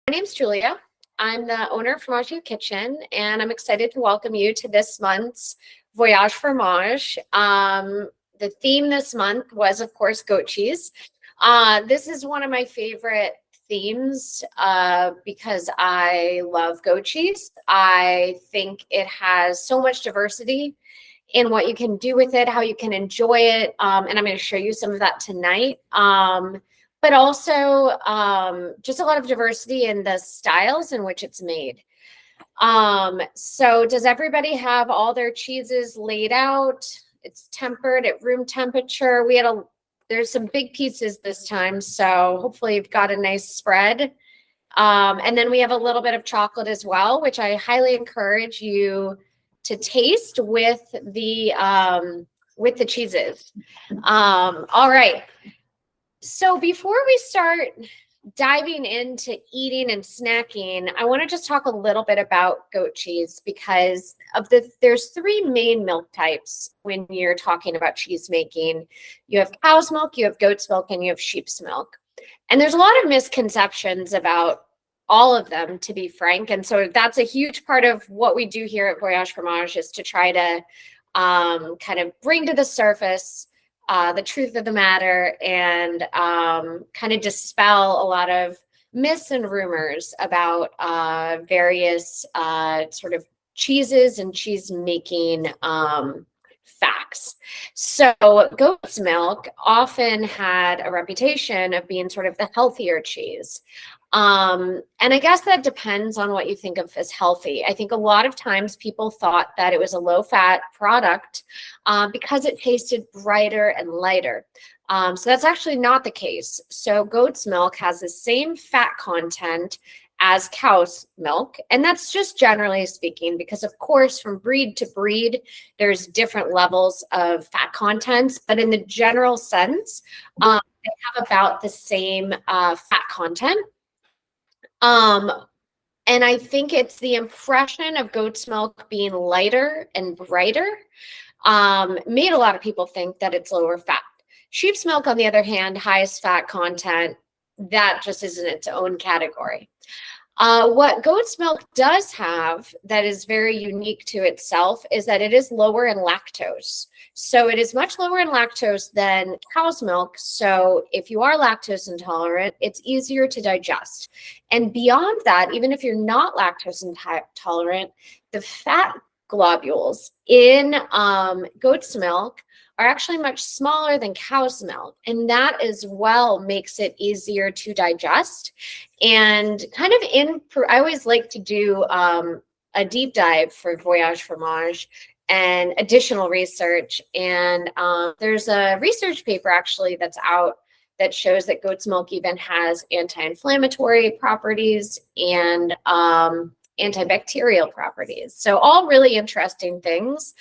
My name's Julia. I'm the owner of Formaggio Kitchen, and I'm excited to welcome you to this month's Voyage Fromage. The theme this month was, of course, goat cheese. This is one of my favorite themes because I love goat cheese. I think it has so much diversity in what you can do with it, how you can enjoy it, and I'm going to show you some of that tonight. But also just a lot of diversity in the styles in which it's made. So does everybody have all their cheeses laid out? It's tempered at room temperature. There's some big pieces this time, so hopefully you've got a nice spread. And then we have a little bit of chocolate as well, which I highly encourage you to taste with the cheeses. All right. So before we start diving into eating and snacking, I want to just talk a little bit about goat cheese because there's three main milk types when you're talking about cheese making. You have cow's milk, you have goat's milk, and you have sheep's milk. And there's a lot of misconceptions about all of them, to be frank. And so that's a huge part of what we do here at Voyage Fromage is to try to kind of bring to the surface the truth of the matter and kind of dispel a lot of myths and rumors about various sort of cheeses and cheese making facts. So goat's milk often had a reputation of being sort of the healthier cheese. And I guess that depends on what you think of as healthy. I think a lot of times people thought that it was a low-fat product because it tasted brighter and lighter. So that's actually not the case. So goat's milk has the same fat content as cow's milk. And that's just generally speaking, because of course, from breed to breed, there's different levels of fat contents. But in the general sense, they have about the same fat content. And I think it's the impression of goat's milk being lighter and brighter made a lot of people think that it's lower fat. Sheep's milk, on the other hand, highest fat content, that just is in its own category. What goat's milk does have that is very unique to itself is that it is lower in lactose. So it is much lower in lactose than cow's milk. So if you are lactose intolerant, it's easier to digest. And beyond that, even if you're not lactose intolerant, the fat globules in goat's milk are actually much smaller than cow's milk. And that as well makes it easier to digest. And kind of I always like to do a deep dive for Voyage Fromage and additional research. And there's a research paper actually that's out that shows that goat's milk even has anti-inflammatory properties and antibacterial properties. So all really interesting things.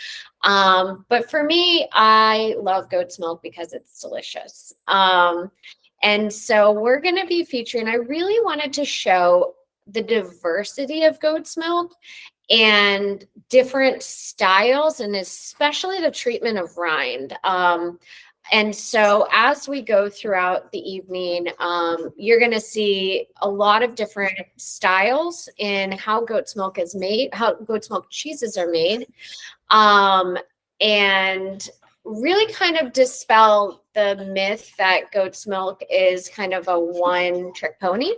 But for me, I love goat's milk because it's delicious. And so we're going to be featuring, I really wanted to show the diversity of goat's milk and different styles, and especially the treatment of rind. And so as we go throughout the evening, you're going to see a lot of different styles in how goat's milk is made, how goat's milk cheeses are made, and really kind of dispel the myth that goat's milk is kind of a one-trick pony,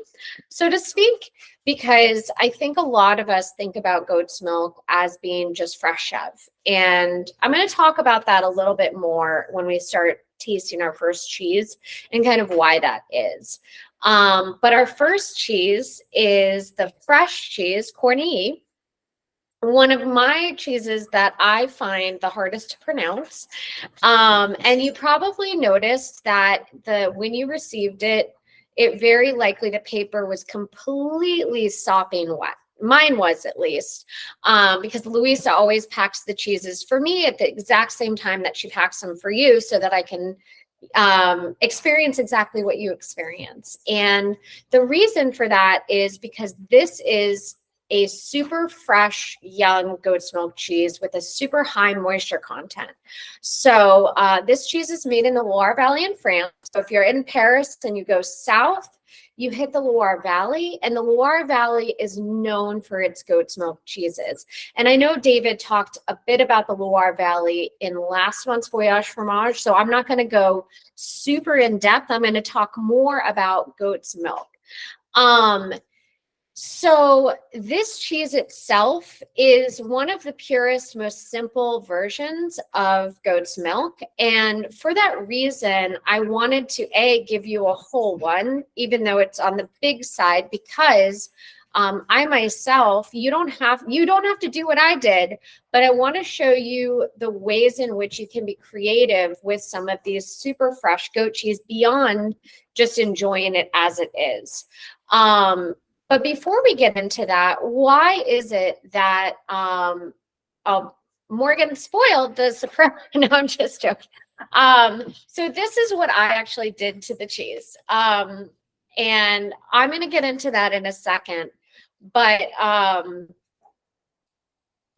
so to speak, because I think a lot of us think about goat's milk as being just fresh chev. And I'm going to talk about that a little bit more when we start tasting our first cheese and kind of why that is. But our first cheese is the fresh cheese, Cornille. One of my cheeses that I find the hardest to pronounce. And you probably noticed that when you received it, it very likely the paper was completely sopping wet. Mine was, at least, because Louisa always packs the cheeses for me at the exact same time that she packs them for you so that I can experience exactly what you experience. And the reason for that is because this is a super fresh, young goat's milk cheese with a super high moisture content. So this cheese is made in the Loire Valley in France. So if you're in Paris and you go south, you hit the Loire Valley, and the Loire Valley is known for its goat's milk cheeses. And I know David talked a bit about the Loire Valley in last month's Voyage Fromage, so I'm not going to go super in depth. I'm going to talk more about goat's milk. So this cheese itself is one of the purest, most simple versions of goat's milk. And for that reason, I wanted to give you a whole one, even though it's on the big side, because I myself, you don't have to do what I did, but I want to show you the ways in which you can be creative with some of these super fresh goat cheese beyond just enjoying it as it is. But before we get into that, why is it that Morgan spoiled the surprise? No, I'm just joking. So this is what I actually did to the cheese. And I'm going to get into that in a second. But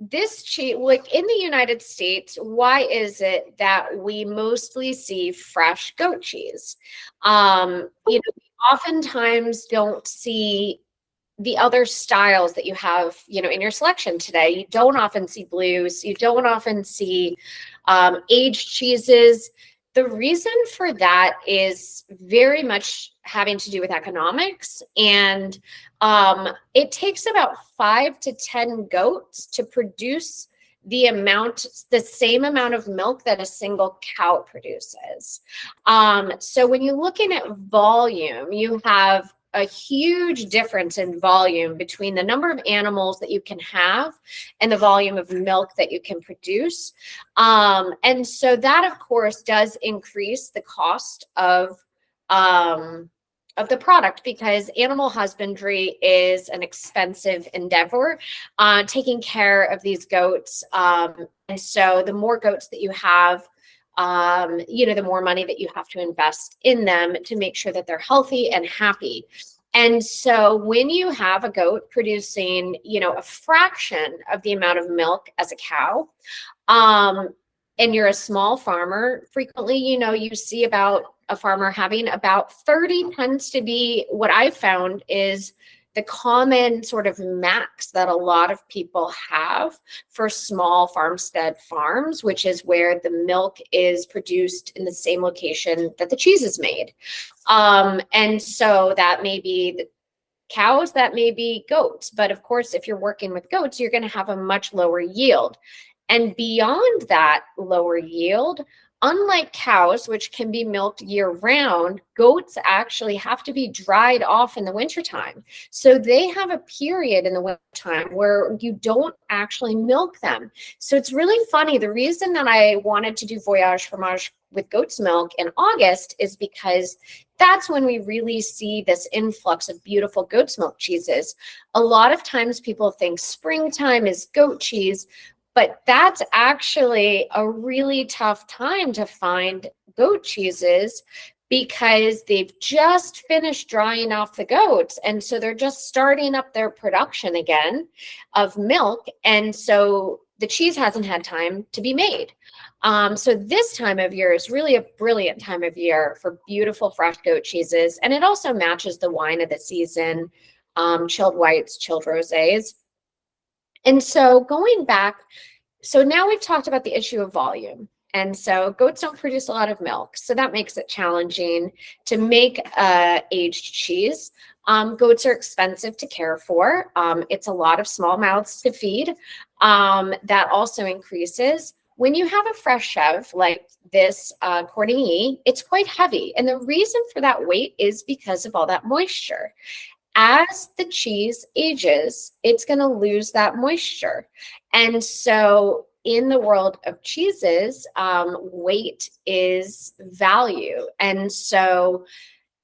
this cheese, like in the United States, why is it that we mostly see fresh goat cheese? We oftentimes don't see the other styles that you have, in your selection today. You don't often see blues. You don't often see aged cheeses. The reason for that is very much having to do with economics. And it takes about 5 to 10 goats to produce the same amount of milk that a single cow produces. So when you're looking at volume, you have a huge difference in volume between the number of animals that you can have and the volume of milk that you can produce. And so that, of course, does increase the cost of the product, because animal husbandry is an expensive endeavor, taking care of these goats. And so the more goats that you have, the more money that you have to invest in them to make sure that they're healthy and happy. And so when you have a goat producing, a fraction of the amount of milk as a cow, and you're a small farmer, frequently, you see about a farmer having about 30 tends to be what I've found is the common sort of max that a lot of people have for small farmstead farms, which is where the milk is produced in the same location that the cheese is made. And so that may be the cows, that may be goats. But of course, if you're working with goats, you're going to have a much lower yield. And beyond that lower yield, unlike cows, which can be milked year-round, goats actually have to be dried off in the wintertime. So they have a period in the wintertime where you don't actually milk them. So it's really funny. The reason that I wanted to do Voyage Fromage with goat's milk in August is because that's when we really see this influx of beautiful goat's milk cheeses. A lot of times people think springtime is goat cheese, but that's actually a really tough time to find goat cheeses because they've just finished drying off the goats. And so they're just starting up their production again of milk. And so the cheese hasn't had time to be made. So this time of year is really a brilliant time of year for beautiful fresh goat cheeses. And it also matches the wine of the season, chilled whites, chilled rosés. And so going back, so now we've talked about the issue of volume. And so goats don't produce a lot of milk. So that makes it challenging to make aged cheese. Goats are expensive to care for. It's a lot of small mouths to feed. That also increases. When you have a fresh chèvre like this Cordigny, it's quite heavy. And the reason for that weight is because of all that moisture. As the cheese ages, it's going to lose that moisture. And so in the world of cheeses, weight is value. And so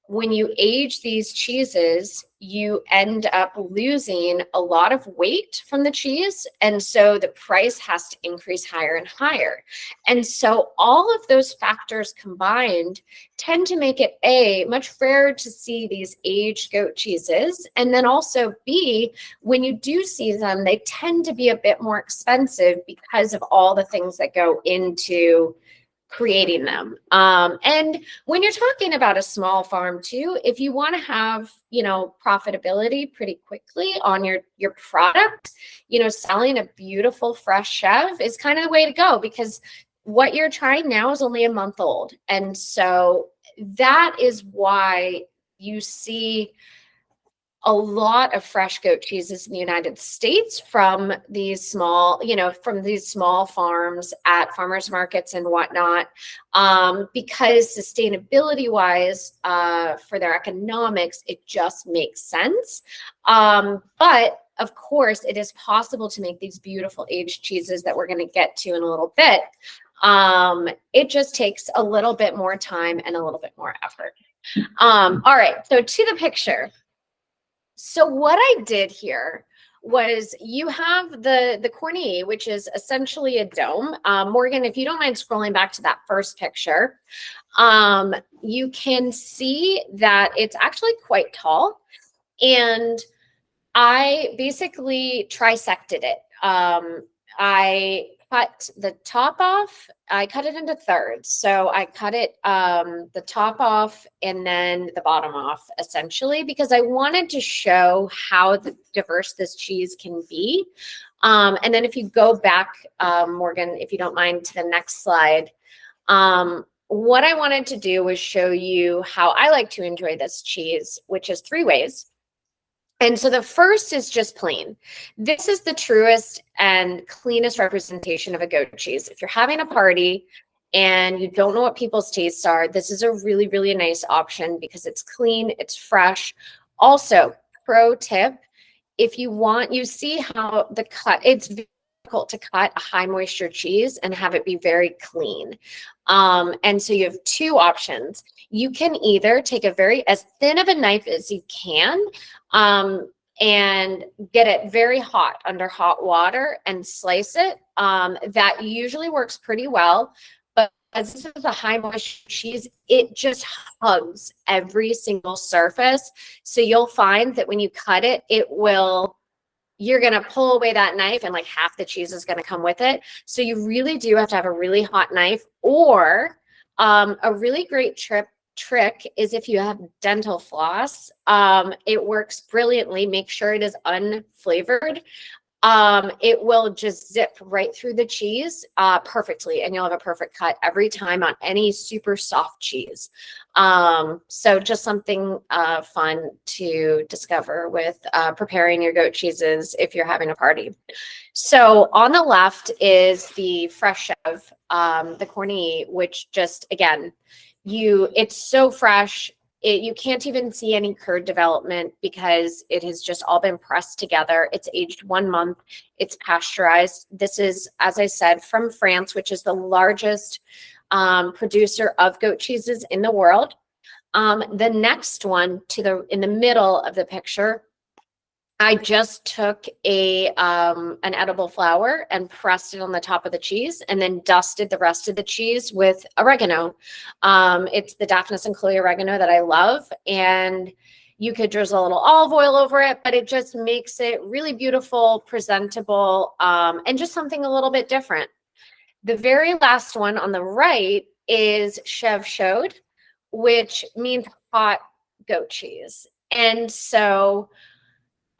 when you age these cheeses, you end up losing a lot of weight from the cheese. And so the price has to increase higher and higher. And so all of those factors combined tend to make it A, much rarer to see these aged goat cheeses. And then also B, when you do see them, they tend to be a bit more expensive because of all the things that go into creating them. And when you're talking about a small farm too, if you want to have, profitability pretty quickly on your product, selling a beautiful fresh chèvre is kind of the way to go, because what you're trying now is only a month old. And so that is why you see a lot of fresh goat cheeses in the United States from these small, farms at farmers markets and whatnot, because sustainability wise, for their economics, it just makes sense. But of course, it is possible to make these beautiful aged cheeses that we're going to get to in a little bit. It just takes a little bit more time and a little bit more effort. All right, so to the picture. So what I did here was, you have the cornée, which is essentially a dome. Morgan, if you don't mind scrolling back to that first picture, you can see that it's actually quite tall. And I basically trisected it. I cut the top off. I cut it into thirds. So I cut it the top off and then the bottom off, essentially, because I wanted to show how diverse this cheese can be. And then if you go back, Morgan, if you don't mind, to the next slide, what I wanted to do was show you how I like to enjoy this cheese, which is 3 ways. And so the first is just plain. This is the truest and cleanest representation of a goat cheese. If you're having a party and you don't know what people's tastes are, this is a really, really nice option because it's clean, it's fresh. Also, pro tip, if you want, you see how the cut, it's very difficult to cut a high moisture cheese and have it be very clean. And so you have 2 options. You can either take as thin of a knife as you can, and get it very hot under hot water and slice it. That usually works pretty well. But as this is a high moisture cheese, it just hugs every single surface. So you'll find that when you cut it, you're going to pull away that knife and like half the cheese is going to come with it. So you really do have to have a really hot knife, or a really great trick is if you have dental floss. It works brilliantly. Make sure it is unflavored. It will just zip right through the cheese perfectly, and you'll have a perfect cut every time on any super soft cheese. So just something fun to discover with preparing your goat cheeses if you're having a party. So on the left is the fresh chèvre, the cornée, which just, again, it's so fresh. You can't even see any curd development because it has just all been pressed together. It's aged 1 month. It's pasteurized. This is, as I said, from France, which is the largest producer of goat cheeses in the world. The next one in the middle of the picture, I just took an edible flower and pressed it on the top of the cheese, and then dusted the rest of the cheese with oregano. It's the Daphnis and Chloe oregano that I love, and you could drizzle a little olive oil over it, but it just makes it really beautiful, presentable, and just something a little bit different. The very last one on the right is chèvre chaude, which means hot goat cheese. And so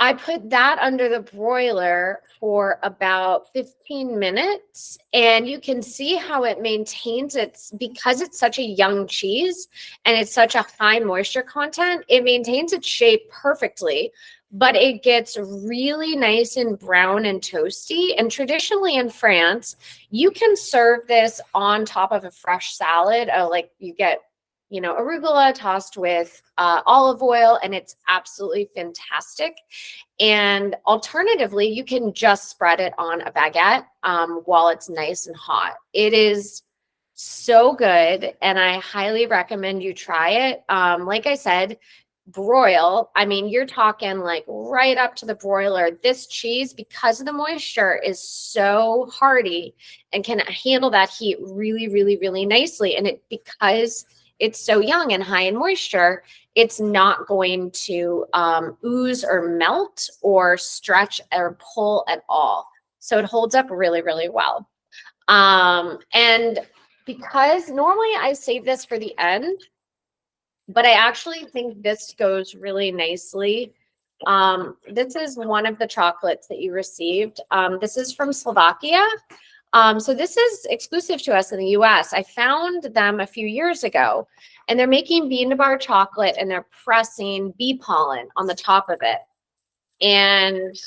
I put that under the broiler for about 15 minutes, and you can see how it maintains because it's such a young cheese and it's such a high moisture content, it maintains its shape perfectly, but it gets really nice and brown and toasty. And traditionally in France, you can serve this on top of a fresh salad. Like you get arugula tossed with olive oil, and it's absolutely fantastic. And alternatively, you can just spread it on a baguette while it's nice and hot. It is so good, and I highly recommend you try it. Like I said, broil, I mean, you're talking like right up to the broiler. This cheese, because of the moisture, is so hardy and can handle that heat really, really, really nicely. And because it's so young and high in moisture, it's not going to ooze or melt or stretch or pull at all. So it holds up really, really well. And because normally I save this for the end, but I actually think this goes really nicely. This is one of the chocolates that you received. This is from Slovakia. So this is exclusive to us in the US. I found them a few years ago, and they're making bean to bar chocolate, and they're pressing bee pollen on the top of it. And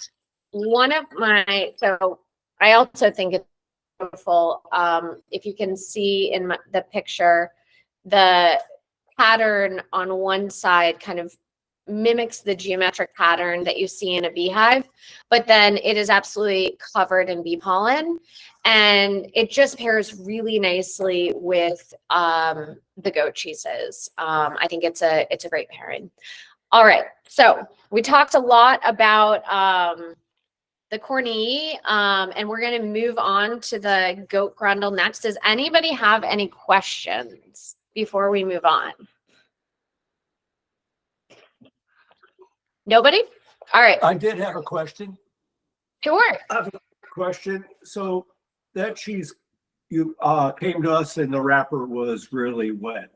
so I also think it's beautiful. If you can see in the picture, the pattern on one side kind of mimics the geometric pattern that you see in a beehive, but then it is absolutely covered in bee pollen, and it just pairs really nicely with the goat cheeses. I think it's a great pairing. All right, so we talked a lot about the cornille, and we're going to move on to the goat grundle next. Does anybody have any questions before we move on? Nobody? All right. I did have a question. Sure. I have a question. So that cheese you came to us and the wrapper was really wet.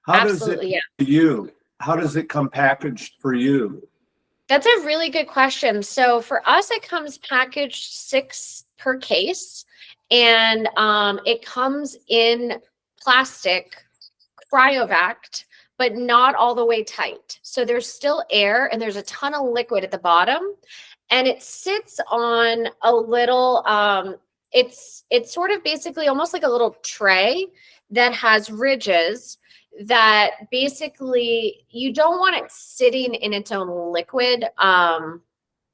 How Absolutely, does it to you? How does it come packaged for you? That's a really good question. So for us, it comes packaged 6 per case, and it comes in plastic, cryovac, but not all the way tight. So there's still air and there's a ton of liquid at the bottom, and it sits on a little, it's sort of basically almost like a little tray that has ridges that basically you don't want it sitting in its own liquid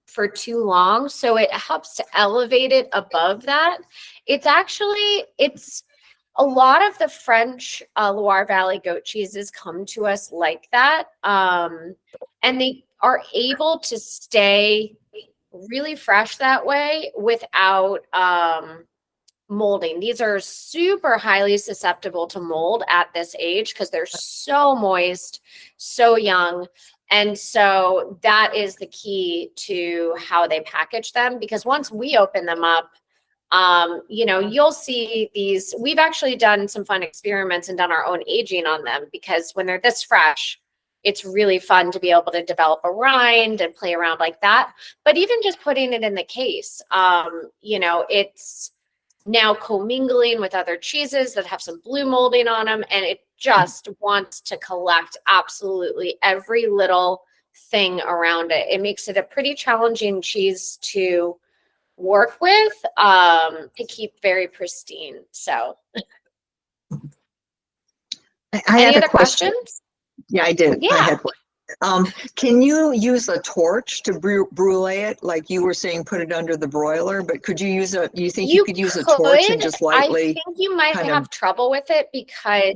for too long. So it helps to elevate it above that. It's a lot of the French Loire Valley goat cheeses come to us like that. And they are able to stay really fresh that way without molding. These are super highly susceptible to mold at this age because they're so moist, so young. And so that is the key to how they package them, because once we open them up, you'll see these. We've actually done some fun experiments and done our own aging on them, because when they're this fresh, it's really fun to be able to develop a rind and play around like that. But even just putting it in the case, it's now commingling with other cheeses that have some blue molding on them, and it just wants to collect absolutely every little thing around it. It makes it a pretty challenging cheese to work with, to keep very pristine. So any other questions? Yeah, I did. Yeah. I had one. Can you use a torch to brulee it? Like you were saying, put it under the broiler, but could you use you think you could use a torch and just lightly? I think you might have trouble with it because,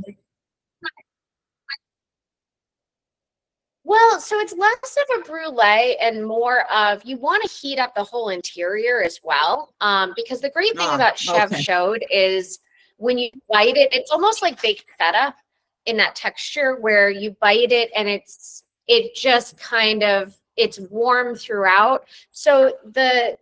well, so it's less of a brulee and more of, you want to heat up the whole interior as well. Because the great thing about chèvre chaude is when you bite it, it's almost like baked feta in that texture where you bite it and it's warm throughout. So the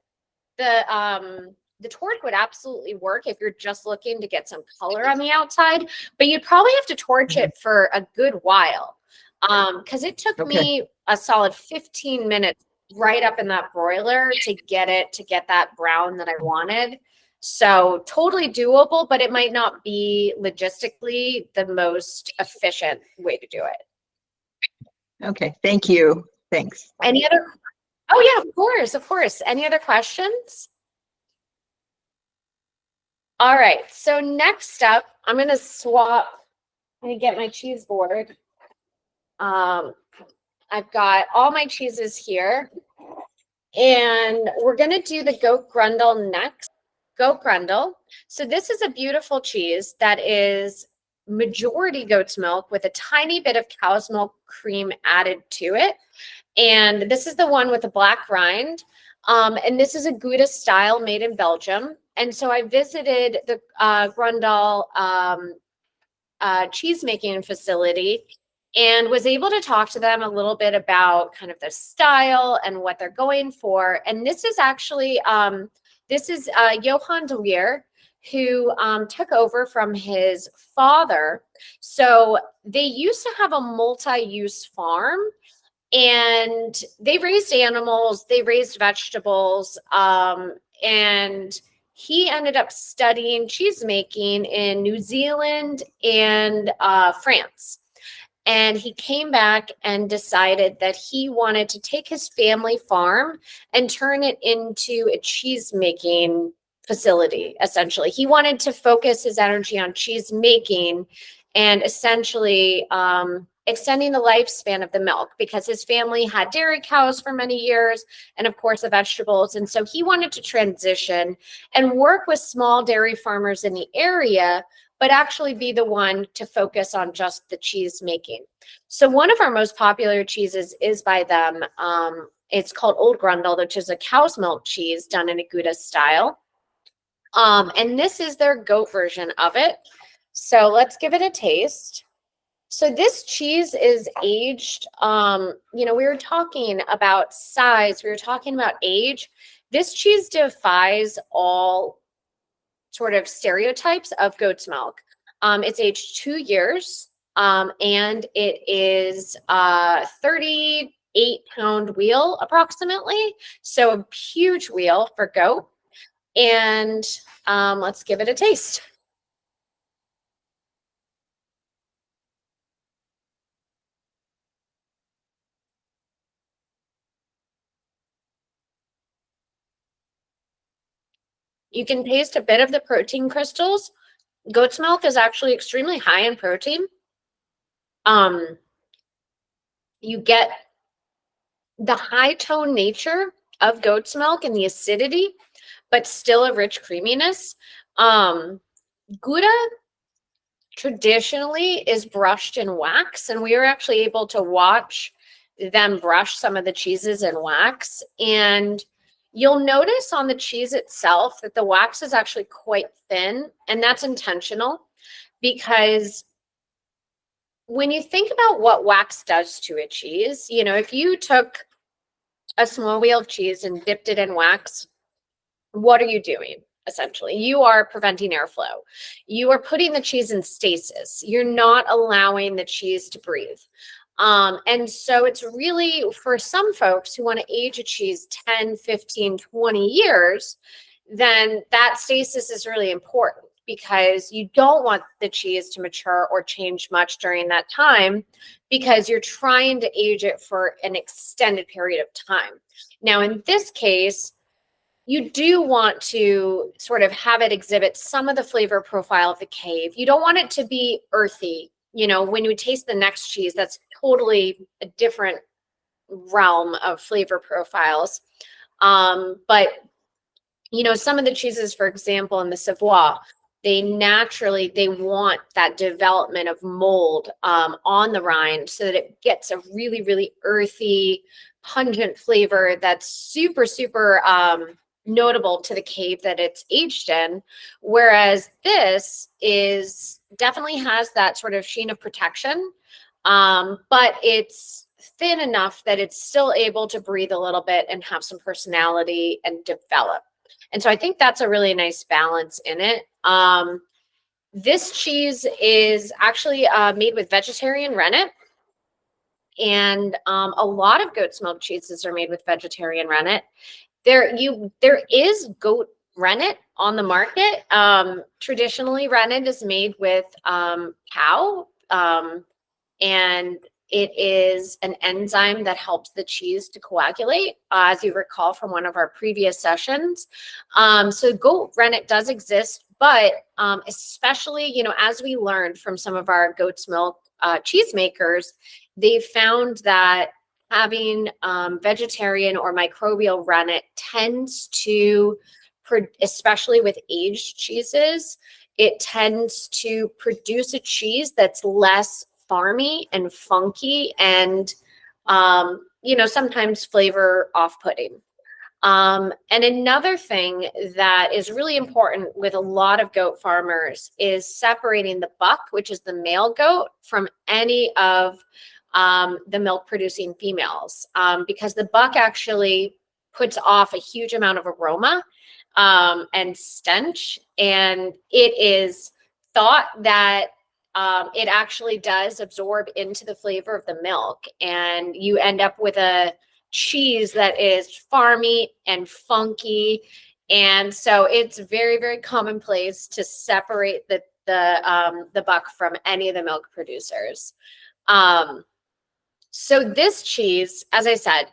torch would absolutely work if you're just looking to get some color on the outside, but you'd probably have to torch it for a good while. Because it took me a solid 15 minutes right up in that broiler to get that brown that I wanted. So totally doable, but it might not be logistically the most efficient way to do it. Okay, thank you. Thanks. Any other? Oh yeah, of course. Any other questions? All right, so next up, I'm going to get my cheese board. I've got all my cheeses here, and we're going to do the goat grundle next. Goat grundle. So this is a beautiful cheese that is majority goat's milk with a tiny bit of cow's milk cream added to it. And this is the one with the black rind. And this is a Gouda style made in Belgium. And so I visited the Grundal cheese making facility and was able to talk to them a little bit about kind of the style and what they're going for. And this is actually, Johan de Weer, who took over from his father. So they used to have a multi-use farm, and they raised animals, they raised vegetables, and he ended up studying cheese making in New Zealand and France. And he came back and decided that he wanted to take his family farm and turn it into a cheese making facility, essentially. He wanted to focus his energy on cheese making and essentially extending the lifespan of the milk, because his family had dairy cows for many years and, of course, the vegetables. And so he wanted to transition and work with small dairy farmers in the area, but actually be the one to focus on just the cheese making. So one of our most popular cheeses is by them. It's called Old Grundle, which is a cow's milk cheese done in a Gouda style. And this is their goat version of it. So let's give it a taste. So this cheese is aged, we were talking about size, we were talking about age. This cheese defies all sort of stereotypes of goat's milk. It's aged 2 years, and it is a 38-pound wheel approximately. So a huge wheel for goat. And let's give it a taste. You can taste a bit of the protein crystals. Goat's milk is actually extremely high in protein. You get the high tone nature of goat's milk and the acidity, but still a rich creaminess. Gouda traditionally is brushed in wax, and we were actually able to watch them brush some of the cheeses in wax. And you'll notice on the cheese itself that the wax is actually quite thin, and that's intentional, because when you think about what wax does to a cheese, if you took a small wheel of cheese and dipped it in wax, what are you doing? Essentially, you are preventing airflow. You are putting the cheese in stasis. You're not allowing the cheese to breathe. And so it's really, for some folks who want to age a cheese 10, 15, 20 years, then that stasis is really important, because you don't want the cheese to mature or change much during that time, because you're trying to age it for an extended period of time. Now, in this case, you do want to sort of have it exhibit some of the flavor profile of the cave. You don't want it to be earthy. When you taste the next cheese, that's totally a different realm of flavor profiles. But some of the cheeses, for example, in the Savoie, they want that development of mold on the rind, so that it gets a really, really earthy, pungent flavor that's super, super notable to the cave that it's aged in. Whereas this definitely has that sort of sheen of protection, but it's thin enough that it's still able to breathe a little bit and have some personality and develop. And so I think that's a really nice balance in it. This cheese is actually made with vegetarian rennet. And a lot of goat's milk cheeses are made with vegetarian rennet. There is goat rennet on the market. Traditionally, rennet is made with cow, and it is an enzyme that helps the cheese to coagulate, as you recall from one of our previous sessions. So goat rennet does exist, but especially, as we learned from some of our goat's milk cheese makers, they found that having vegetarian or microbial rennet tends to, especially with aged cheeses, it tends to produce a cheese that's less farmy and funky and, sometimes flavor off-putting. And another thing that is really important with a lot of goat farmers is separating the buck, which is the male goat, from any of the milk producing females, because the buck actually puts off a huge amount of aroma and stench. And it is thought that it actually does absorb into the flavor of the milk, and you end up with a cheese that is farmy and funky. And so it's very, very commonplace to separate the buck from any of the milk producers. So this cheese, as I said,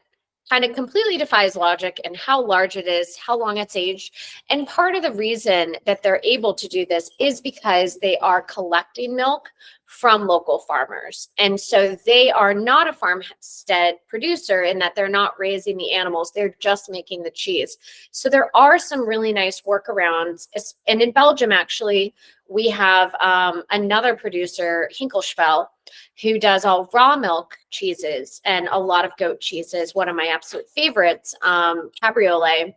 kind of completely defies logic and how large it is, how long it's aged. And part of the reason that they're able to do this is because they are collecting milk from local farmers. And so they are not a farmstead producer in that they're not raising the animals, they're just making the cheese. So there are some really nice workarounds. And in Belgium, actually, we have another producer, Hinkelspel, who does all raw milk cheeses and a lot of goat cheeses. One of my absolute favorites, Cabriolet.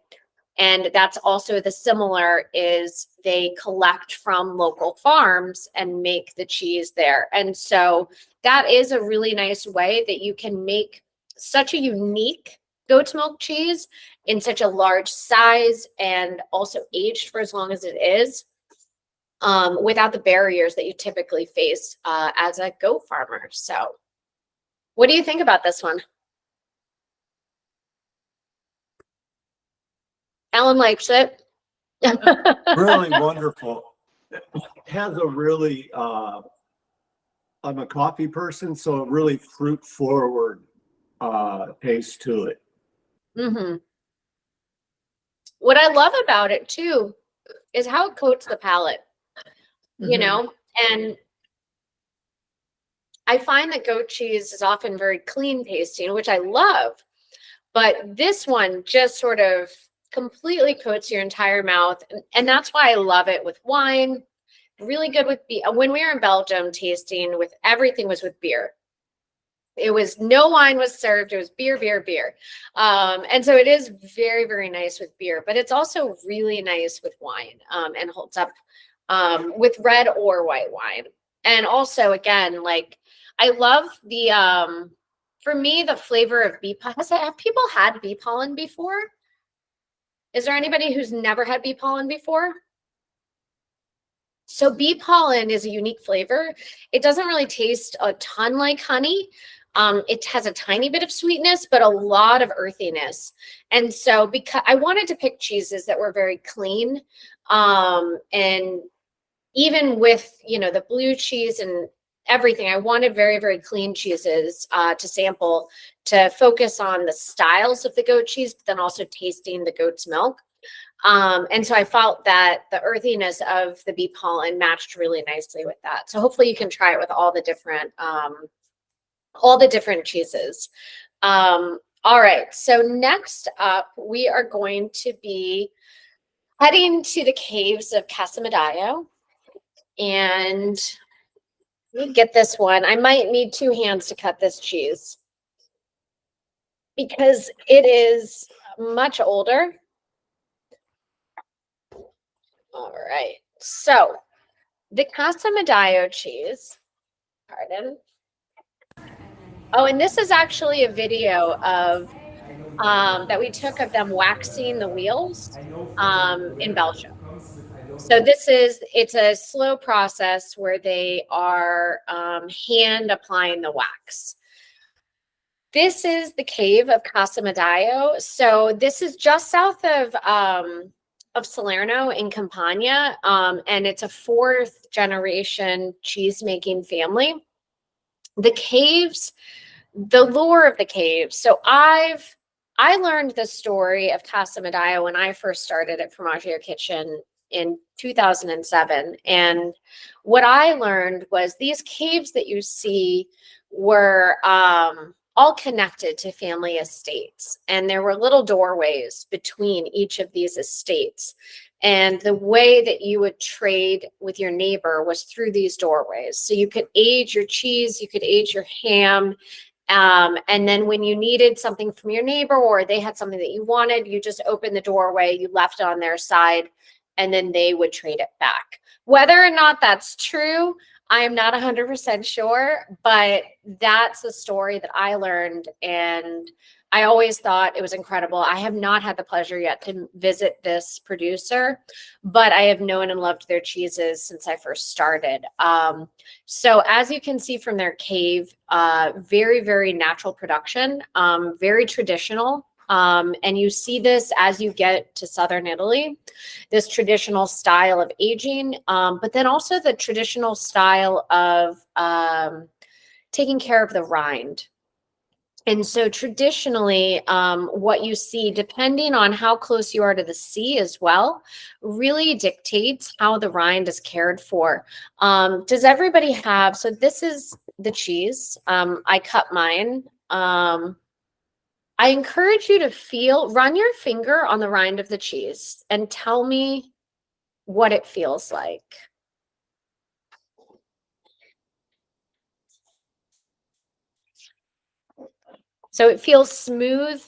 And that's also the similar is they collect from local farms and make the cheese there. And so that is a really nice way that you can make such a unique goat's milk cheese in such a large size and also aged for as long as it is, without the barriers that you typically face as a goat farmer. So what do you think about this one? Alan likes it. Really wonderful. It has a really, I'm a coffee person, so a really fruit forward taste to it. Mm-hmm. What I love about it too is how it coats the palate, and I find that goat cheese is often very clean tasting, which I love, but this one just sort of completely coats your entire mouth. And that's why I love it with wine. Really good with beer. When we were in Belgium tasting, with everything was with beer. It was no wine was served. It was beer, beer, beer. And so it is very, very nice with beer, but it's also really nice with wine, and holds up with red or white wine. And also, again, like I love the, for me, the flavor of bee pollen. Have people had bee pollen before? Is there anybody who's never had bee pollen before? So bee pollen is a unique flavor. It doesn't really taste a ton like honey. It has a tiny bit of sweetness, but a lot of earthiness. And so because I wanted to pick cheeses that were very clean, and even with, the blue cheese and everything, I wanted very, very clean cheeses to sample, to focus on the styles of the goat cheese, but then also tasting the goat's milk. And so I felt that the earthiness of the bee pollen matched really nicely with that. So hopefully you can try it with all the different cheeses. All right. So next up, we are going to be heading to the caves of Casamadayo. And let me get this one. I might need 2 hands to cut this cheese because it is much older. All right. So the Casamadayo cheese, pardon. Oh, and this is actually a video of that we took of them waxing the wheels in Belgium. So it's a slow process where they are hand applying the wax. This is the cave of Casamadayo. So this is just south of Salerno in Campania, and it's a 4th generation cheese making family. The caves, the lore of the caves. So I learned the story of Casamadayo when I first started at Formaggio Kitchen in 2007. And what I learned was these caves that you see were all connected to family estates. And there were little doorways between each of these estates. And the way that you would trade with your neighbor was through these doorways. So you could age your cheese, you could age your ham. And then when you needed something from your neighbor or they had something that you wanted, you just opened the doorway, you left it on their side, and then they would trade it back. Whether or not that's true, I am not 100% sure, but that's the story that I learned. And I always thought it was incredible. I have not had the pleasure yet to visit this producer, but I have known and loved their cheeses since I first started. So as you can see from their cave, very, very natural production, very traditional. And you see this as you get to southern Italy, this traditional style of aging, but then also the traditional style of taking care of the rind. And so traditionally, what you see, depending on how close you are to the sea as well, really dictates how the rind is cared for. Does everybody have, so this is the cheese. I cut mine. I encourage you to run your finger on the rind of the cheese and tell me what it feels like. So it feels smooth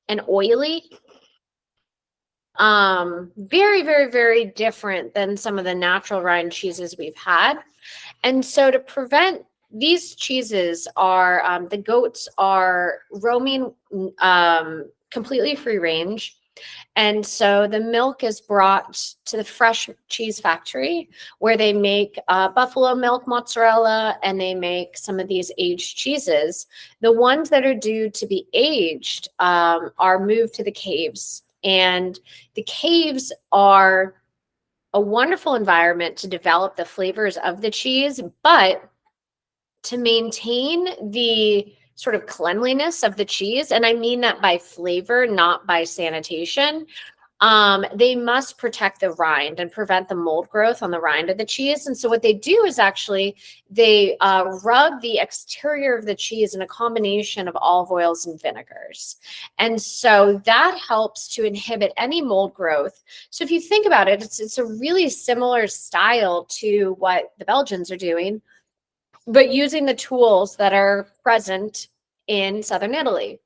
and oily. Very, very, very different than some of the natural rind cheeses we've had. And so to prevent these cheeses are, the goats are roaming completely free range. And so the milk is brought to the fresh cheese factory where they make buffalo milk mozzarella and they make some of these aged cheeses. The ones that are due to be aged are moved to the caves. And the caves are a wonderful environment to develop the flavors of the cheese, but to maintain the sort of cleanliness of the cheese, and I mean that by flavor, not by sanitation, they must protect the rind and prevent the mold growth on the rind of the cheese. And so what they do is actually they rub the exterior of the cheese in a combination of olive oils and vinegars. And so that helps to inhibit any mold growth. So if you think about it, it's a really similar style to what the Belgians are doing, but using the tools that are present in southern Italy.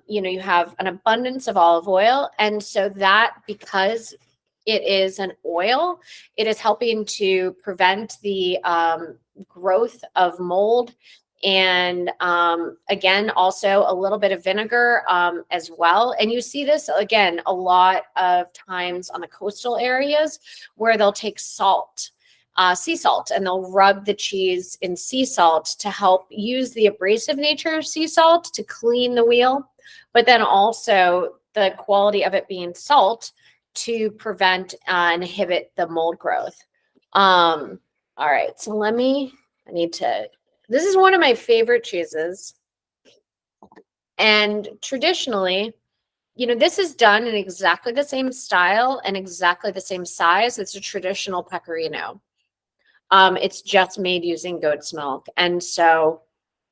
You have an abundance of olive oil. And so that, because it is an oil, it is helping to prevent the growth of mold. And again, also a little bit of vinegar as well. And you see this, again, a lot of times on the coastal areas where they'll take salt, sea salt, and they'll rub the cheese in sea salt to help use the abrasive nature of sea salt to clean the wheel, but then also the quality of it being salt to prevent and inhibit the mold growth. All right, so this is one of my favorite cheeses. And traditionally, this is done in exactly the same style and exactly the same size. It's a traditional pecorino. It's just made using goat's milk. And so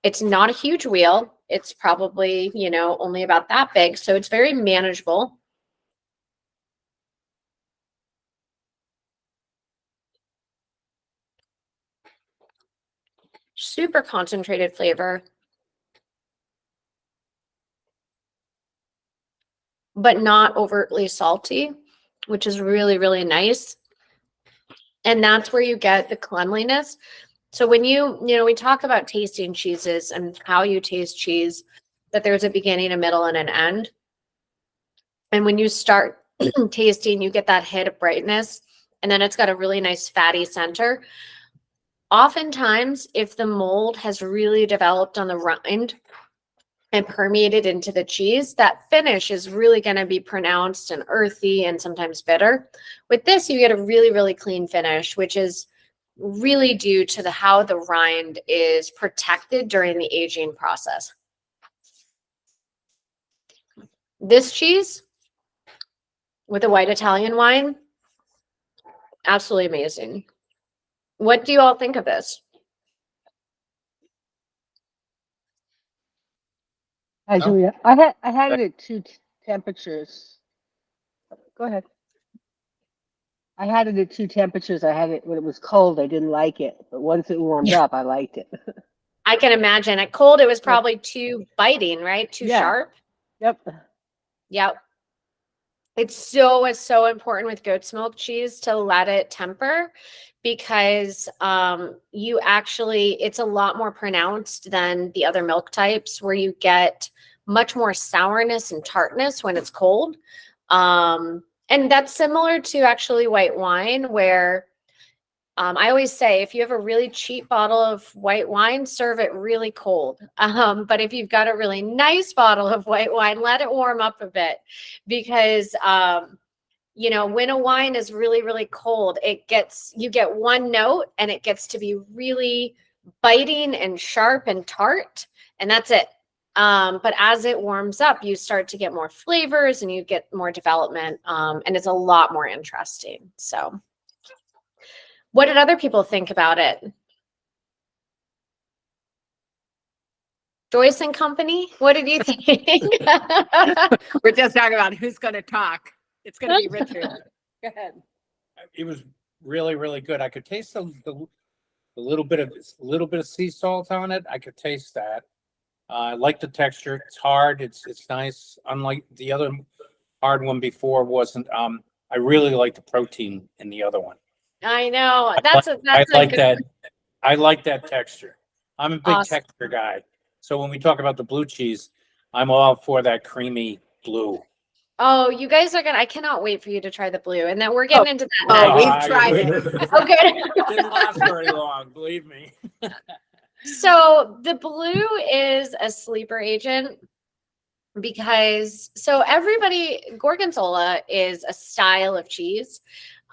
it's not a huge wheel. It's probably, only about that big. So it's very manageable. Super concentrated flavor, but not overtly salty, which is really, really nice. And that's where you get the cleanliness. So when we talk about tasting cheeses and how you taste cheese, that there's a beginning, a middle, and an end. And when you start tasting, you get that hit of brightness, and then it's got a really nice fatty center. Oftentimes, if the mold has really developed on the rind and permeated into the cheese, that finish is really going to be pronounced and earthy and sometimes bitter. With this, you get a really, really clean finish, which is really due to how the rind is protected during the aging process. This cheese with a white Italian wine, absolutely amazing. What do you all think of this? Hi, No? Julia. I had it at temperatures. Go ahead. I had it at two temperatures. I had it when it was cold. I didn't like it, but once it warmed up, I liked it. I can imagine. At cold, it was Yep. probably too biting, right? Too Yeah. sharp. Yep. Yep. It's so important with goat's milk cheese to let it temper because you actually, it's a lot more pronounced than the other milk types where you get much more sourness and tartness when it's cold. And that's similar to actually white wine where I always say if you have a really cheap bottle of white wine, serve it really cold. But if you've got a really nice bottle of white wine, let it warm up a bit because, you know, when a wine is really cold, you get one note and it gets to be really biting and sharp and tart, and that's it. But as it warms up, you start to get more flavors and you get more development, and it's a lot more interesting. So. What did other people think about it? Joyce and company, what did you think? We're just talking about who's going to talk. It's going to be Richard. Go ahead. It was really good. I could taste the little bit of sea salt on it. I could taste that. I like the texture. It's hard. It's nice. Unlike the other hard one before wasn't. I really like the protein in the other one. I know I like good, that. I like that texture. I'm a big awesome. texture guy. So when we talk about the blue cheese, I'm all for that creamy blue. Oh, you guys are I cannot wait for you to try the blue, and then we're getting into that Oh, next. we've tried it. Okay. It didn't last very long, believe me. So the blue is a sleeper agent because gorgonzola is a style of cheese.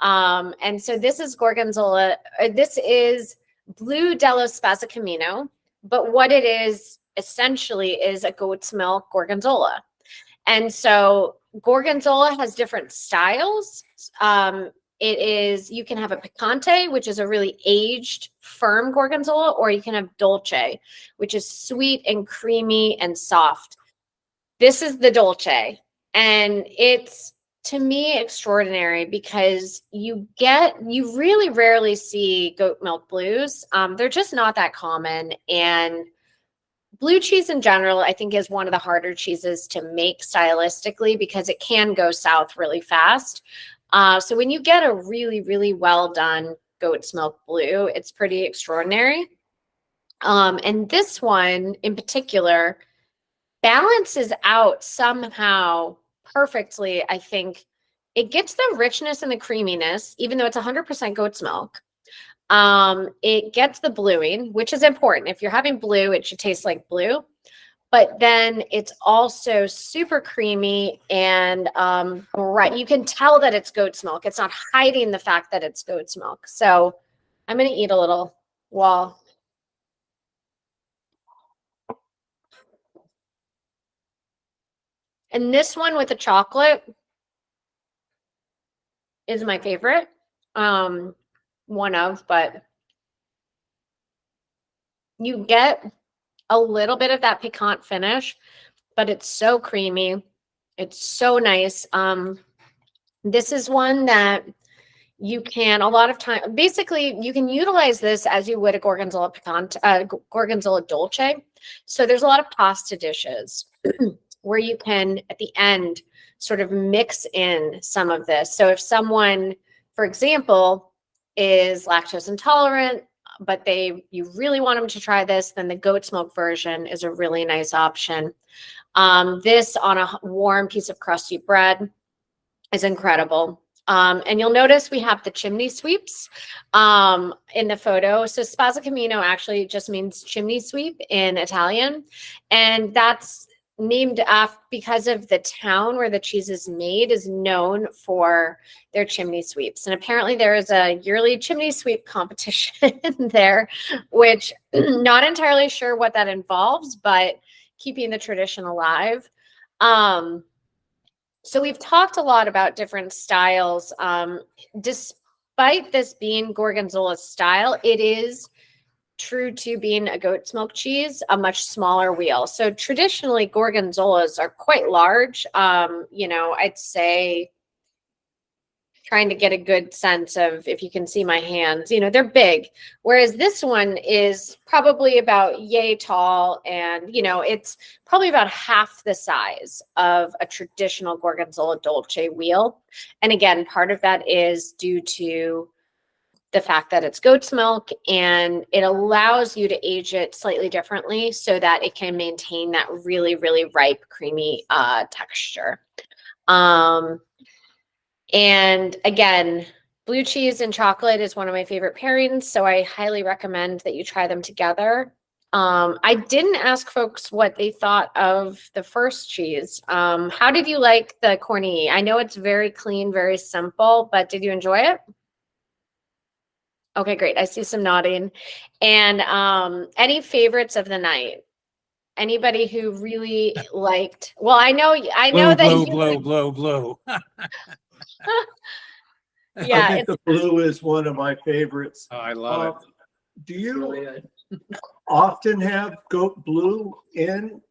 And so this is gorgonzola. This is blue dello spazzacamino, but what it is essentially is a goat's milk gorgonzola. And so gorgonzola has different styles. You can have a picante, which is a really aged, firm gorgonzola, or you can have dolce, which is sweet and creamy and soft. This is the dolce, and it's, to me, extraordinary because you really rarely see goat milk blues. They're just not that common, and blue cheese in general, I think, is one of the harder cheeses to make stylistically because it can go south really fast. So when you get a really well done goat's milk blue, it's pretty extraordinary. And this one in particular balances out somehow perfectly. I think it gets the richness and the creaminess, even though it's 100% goat's milk. It gets the bluing, which is important. If you're having blue, it should taste like blue. But then it's also super creamy and right. You can tell that it's goat's milk. It's not hiding the fact that it's goat's milk. So I'm going to eat a little while. And this one with the chocolate is my favorite. But you get a little bit of that piquant finish, but it's so creamy. It's so nice. This is one that you can, a lot of time, basically you can utilize this as you would a gorgonzola gorgonzola dolce. So there's a lot of pasta dishes where you can, at the end, sort of mix in some of this. So if someone, for example, is lactose intolerant, but you really want them to try this, then the goat's milk version is a really nice option. This on a warm piece of crusty bread is incredible. And you'll notice we have the chimney sweeps in the photo. So spazzacamino actually just means chimney sweep in Italian. And that's named after because of the town where the cheese is made is known for their chimney sweeps. And apparently there is a yearly chimney sweep competition there, which not entirely sure what that involves, but keeping the tradition alive. So we've talked a lot about different styles. Despite this being Gorgonzola's style, it is true to being a goat's milk cheese, a much smaller wheel. So traditionally gorgonzolas are quite large. I'd say, trying to get a good sense of, if you can see my hands, they're big. Whereas this one is probably about yay tall, and, it's probably about half the size of a traditional Gorgonzola Dolce wheel. And again, part of that is due to the fact that it's goat's milk, and it allows you to age it slightly differently so that it can maintain that really, really ripe, creamy texture. And again, blue cheese and chocolate is one of my favorite pairings, so I highly recommend that you try them together. I didn't ask folks what they thought of the first cheese. How did you like the cornille? I know it's very clean, very simple, but did you enjoy it? Okay, great. I see some nodding. And any favorites of the night? Anybody who really liked? Well, I know Blue. I Yeah, think the blue is one of my favorites. Oh, I love it. Do you often have goat blue in?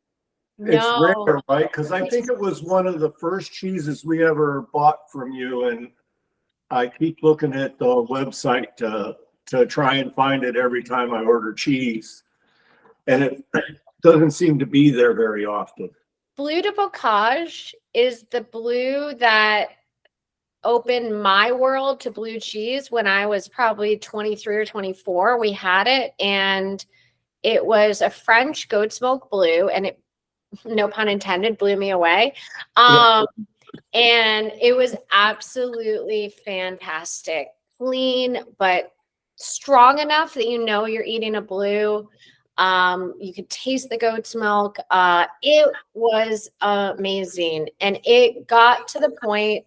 It's no. rare, right? Because I think it was one of the first cheeses we ever bought from you, and I keep looking at the website to try and find it every time I order cheese, and it doesn't seem to be there very often. Bleu de Bocage is the blue that opened my world to blue cheese when I was probably 23 or 24. We had it, and it was a French goat's milk blue, and it, no pun intended, blew me away. And it was absolutely fantastic. Clean, but strong enough that you're eating a blue. You could taste the goat's milk. It was amazing. And it got to the point,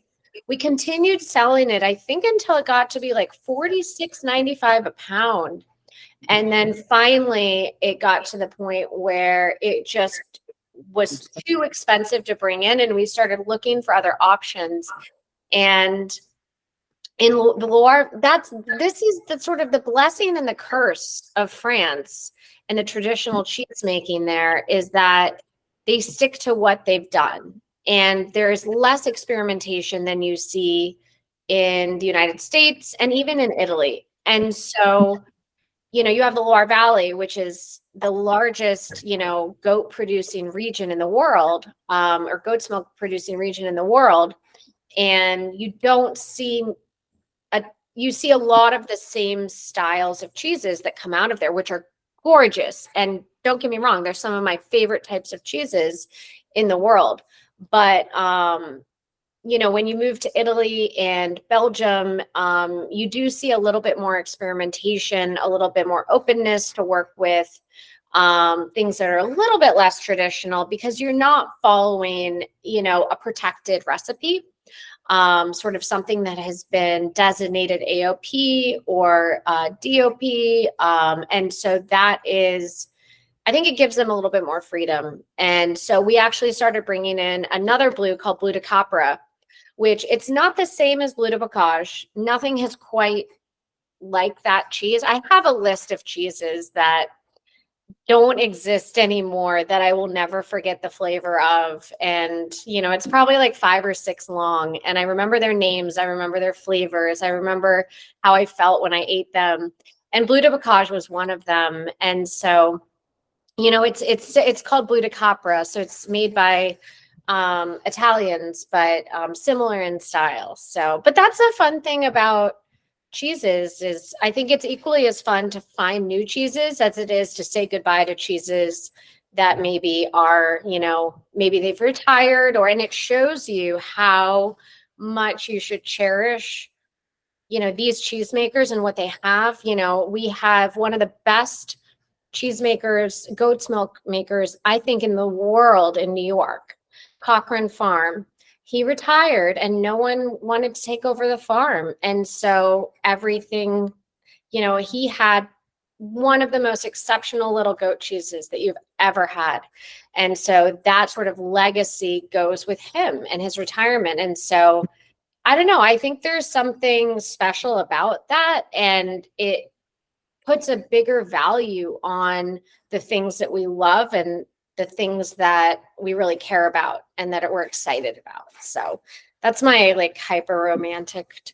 we continued selling it, I think, until it got to be like $46.95 a pound. And then finally it got to the point where it just was too expensive to bring in, and we started looking for other options. And in the Loire, this is the sort of the blessing and the curse of France and the traditional cheese making there, is that they stick to what they've done. And there's less experimentation than you see in the United States and even in Italy. And so, you have the Loire Valley, which is the largest, goat producing region in the world, or goat's milk producing region in the world. And you see a lot of the same styles of cheeses that come out of there, which are gorgeous. And don't get me wrong, they're some of my favorite types of cheeses in the world. But, when you move to Italy and Belgium, you do see a little bit more experimentation, a little bit more openness to work with things that are a little bit less traditional, because you're not following, a protected recipe, sort of something that has been designated AOP or DOP. And so that is, I think it gives them a little bit more freedom. And so we actually started bringing in another blue called Bleu de Capra, which it's not the same as Bleu de Bocage. Nothing has quite like that cheese. I have a list of cheeses that don't exist anymore that I will never forget the flavor of. And, it's probably like 5 or 6 long. And I remember their names. I remember their flavors. I remember how I felt when I ate them. And Bleu de Bocage was one of them. And so, it's called Bleu de Capra. So it's made by Italians, but similar in style. So, but that's a fun thing about cheeses, is I think it's equally as fun to find new cheeses as it is to say goodbye to cheeses that maybe are, maybe they've retired, and it shows you how much you should cherish, these cheesemakers and what they have. We have one of the best cheesemakers, goat's milk makers, I think, in the world in New York, Cochrane Farm. He retired and no one wanted to take over the farm. And so everything, he had one of the most exceptional little goat cheeses that you've ever had. And so that sort of legacy goes with him and his retirement. And so I don't know, I think there's something special about that. And it puts a bigger value on the things that we love and the things that we really care about and that we're excited about. So that's my like hyper romantic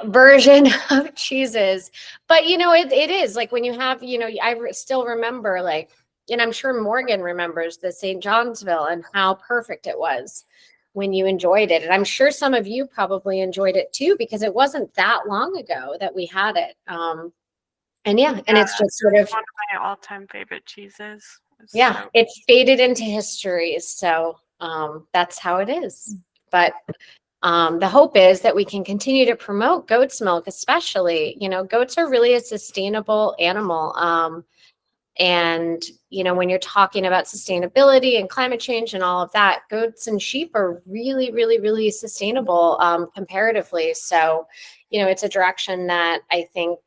version of cheeses. But you know, it is like when you have, you know, still remember like, and I'm sure Morgan remembers the St. Johnsville and how perfect it was when you enjoyed it. And I'm sure some of you probably enjoyed it too, because it wasn't that long ago that we had it. And yeah, and it's just sort of one of my all-time favorite cheeses. It's yeah, so- it faded into history. So that's how it is. But the hope is that we can continue to promote goat's milk, especially, you know, goats are really a sustainable animal. And, you know, when you're talking about sustainability and climate change and all of that, goats and sheep are really, really, really sustainable comparatively. So, you know, it's a direction that I think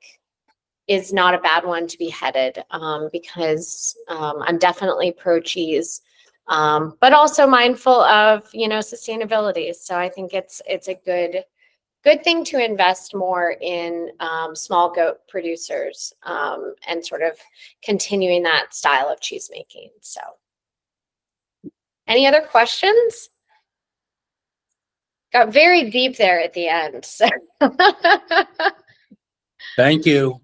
is not a bad one to be headed because I'm definitely pro cheese, but also mindful of, you know, sustainability. So I think it's a good thing to invest more in small goat producers and sort of continuing that style of cheese making. So any other questions? Got very deep there at the end. So. Thank you.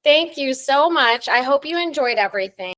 Thank you so much. I hope you enjoyed everything.